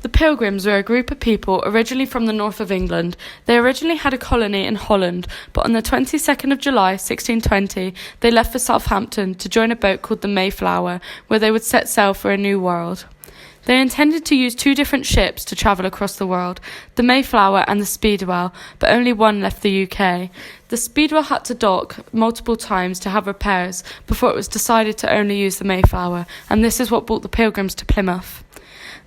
The Pilgrims were a group of people originally from the north of England. They originally had a colony in Holland, but on the 22nd of July, 1620, they left for Southampton to join a boat called the Mayflower, where they would set sail for a new world. They intended to use two different ships to travel across the world, the Mayflower and the Speedwell, but only one left the UK. The Speedwell had to dock multiple times to have repairs before it was decided to only use the Mayflower, and this is what brought the Pilgrims to Plymouth.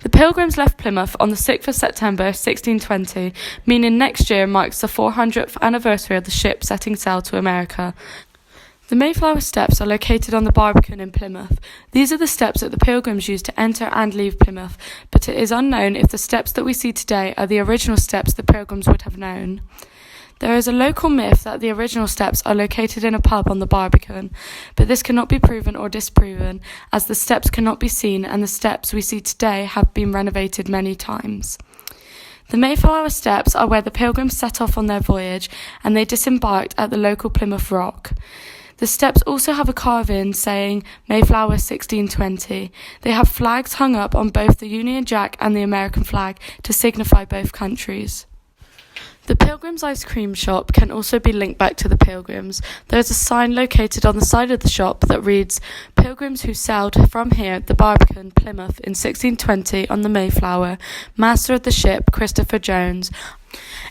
The Pilgrims left Plymouth on the 6th of September 1620, meaning next year marks the 400th anniversary of the ship setting sail to America. The Mayflower Steps are located on the Barbican in Plymouth. These are the steps that the Pilgrims used to enter and leave Plymouth, but it is unknown if the steps that we see today are the original steps the Pilgrims would have known. There is a local myth that the original steps are located in a pub on the Barbican, but this cannot be proven or disproven, as the steps cannot be seen and the steps we see today have been renovated many times. The Mayflower Steps are where the Pilgrims set off on their voyage, and they disembarked at the local Plymouth Rock. The steps also have a carve-in saying Mayflower 1620. They have flags hung up on both the Union Jack and the American flag to signify both countries. The Pilgrims Ice Cream Shop can also be linked back to the Pilgrims. There is a sign located on the side of the shop that reads, "Pilgrims who sailed from here, the Barbican, Plymouth, in 1620 on the Mayflower, master of the ship, Christopher Jones."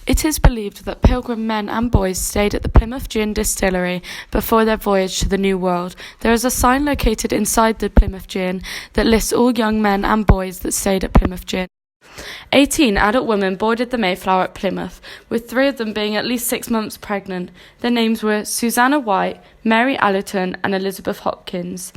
It is believed that Pilgrim men and boys stayed at the Plymouth Gin Distillery before their voyage to the New World. There is a sign located inside the Plymouth Gin that lists all young men and boys that stayed at Plymouth Gin. 18 adult women boarded the Mayflower at Plymouth, with 3 of them being at least 6 months pregnant. Their names were Susanna White, Mary Allerton, and Elizabeth Hopkins.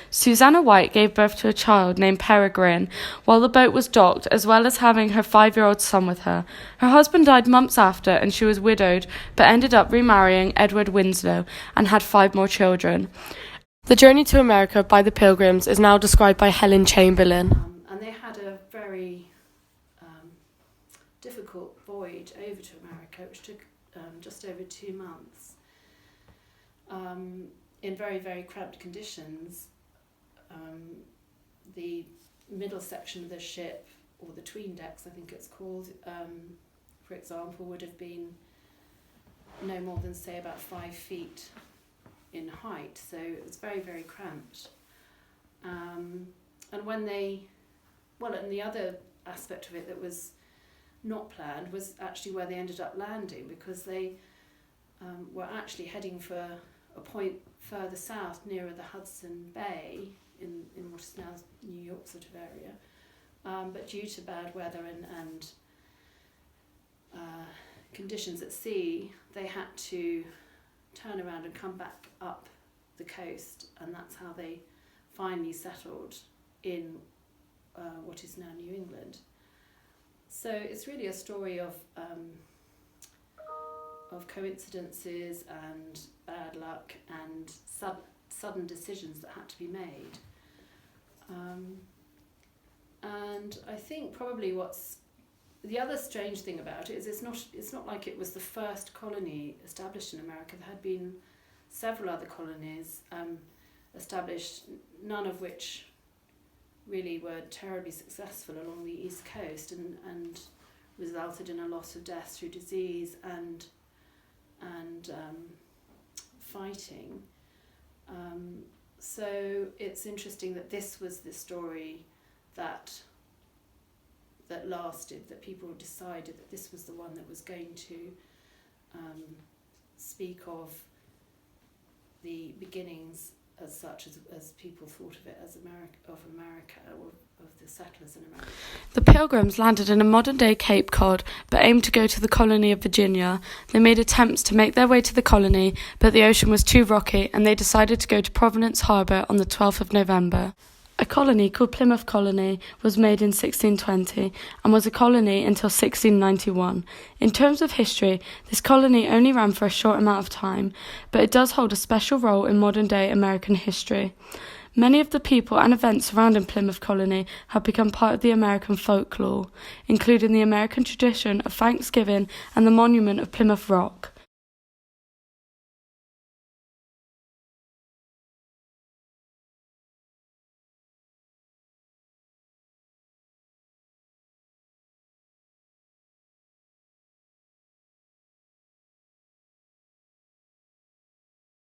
Susanna White gave birth to a child named Peregrine while the boat was docked, as well as having her 5-year-old son with her. Her husband died months after, and she was widowed, but ended up remarrying Edward Winslow and had 5 more children. The journey to America by the Pilgrims is now described by Helen Chamberlain. And they had a very difficult voyage over to America, which took just over 2 months, in very, very cramped conditions. The middle section of the ship, or the tween decks I think it's called, for example, would have been no more than, say, about 5 feet in height, so it was very, very cramped. And when and the other aspect of it that was not planned was actually where they ended up landing, because they were actually heading for a point further south nearer the Hudson Bay in what is now New York sort of area, but due to bad weather and conditions at sea, they had to turn around and come back up the coast, and that's how they finally settled in what is now New England. So it's really a story of coincidences and bad luck and sudden decisions that had to be made. And I think probably what's the other strange thing about it is it's not like it was the first colony established in America. There had been several other colonies established, none of which really were terribly successful along the East Coast, and resulted in a lot of deaths through disease and fighting. So it's interesting that this was the story that lasted, that people decided that this was the one that was going to speak of the beginnings as such as people thought of it as America, or of the settlers in America. The Pilgrims landed in a modern-day Cape Cod, but aimed to go to the colony of Virginia. They made attempts to make their way to the colony, but the ocean was too rocky, and they decided to go to Providence Harbour on the 12th of November. A colony called Plymouth Colony was made in 1620 and was a colony until 1691. In terms of history, this colony only ran for a short amount of time, but it does hold a special role in modern-day American history. Many of the people and events surrounding Plymouth Colony have become part of the American folklore, including the American tradition of Thanksgiving and the monument of Plymouth Rock.